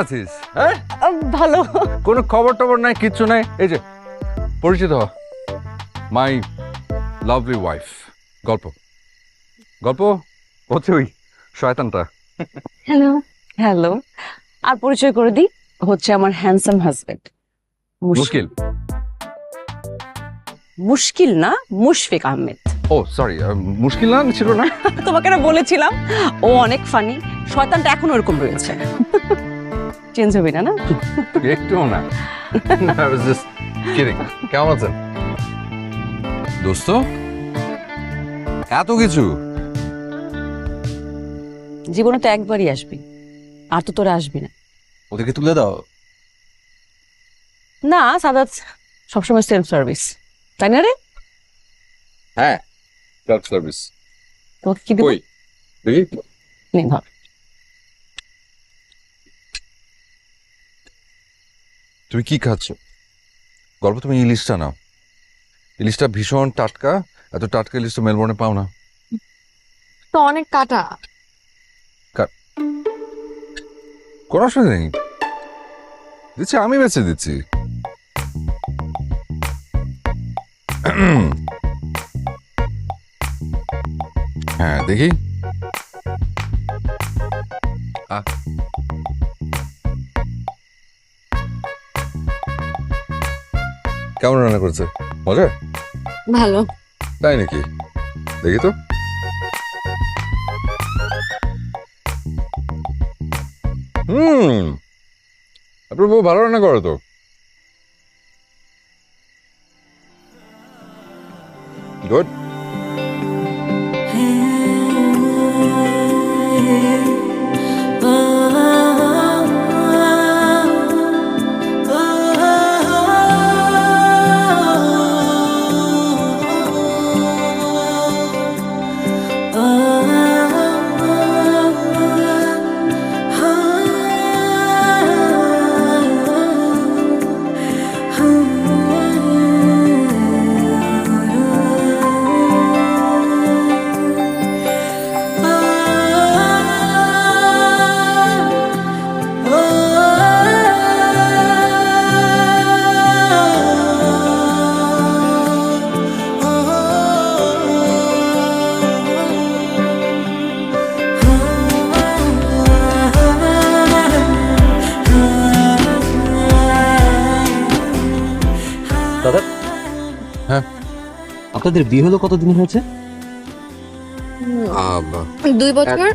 আছিস? হ্যাঁ, ভালো। কোনো খবর টবর নাই, কিচ্ছু নাই। এই যে পরিচিত হ, মাই লাভলি ওয়াইফ। গল্প গল্প হচ্ছে ওই শয়তানটা। হ্যালো। হ্যালো। আর পরিচয় করে দিই, হচ্ছে আমার হ্যান্ডসাম হাজবেন্ড। মুশকিল। মুশকিল না, মুশফিক আহমেদ। ও সরি, মুশকিল না ছিল না। তোমাকে না বলেছিলাম ও অনেক ফানি। শয়তানটা এখন ওরকম রয়েছে, চেঞ্জ হবে না। না একটুও না। I was just kidding. কেমন আছেন দোস্ত? এত কিছু জীবনে তো একবারই আসবি, আর তো তোরা আসবি না। ওদেরকে তুলে দাও। না সাদাত সবসময় সেলফ সার্ভিস, তাই না রে? হ্যাঁ, সেলফ সার্ভিস। তোকে কি দিব? কই দেখি। নে ধর। তুমি কি খাচ্ছ? গল্প, তুমি ইলিশটা নাও। ইলিশটা ভীষণ টাটকা, এত টাটকা ইলিশ তো মেলবোর্নে পাও না। তো অনেক কাটা। কোনো অসুবিধা নেই, দিচ্ছি, আমি বেছে দিচ্ছি। হ্যাঁ দেখি। কেমন রান্না করেছে? মজা? ভালো। তাই নাকি? দেখি তো। আপনার বউ ভালো রান্না করে তো। গুড। দাদা, হ্যাঁ, আপনাদের বিয়ে হলো কতদিন হয়েছে? 2 বছর।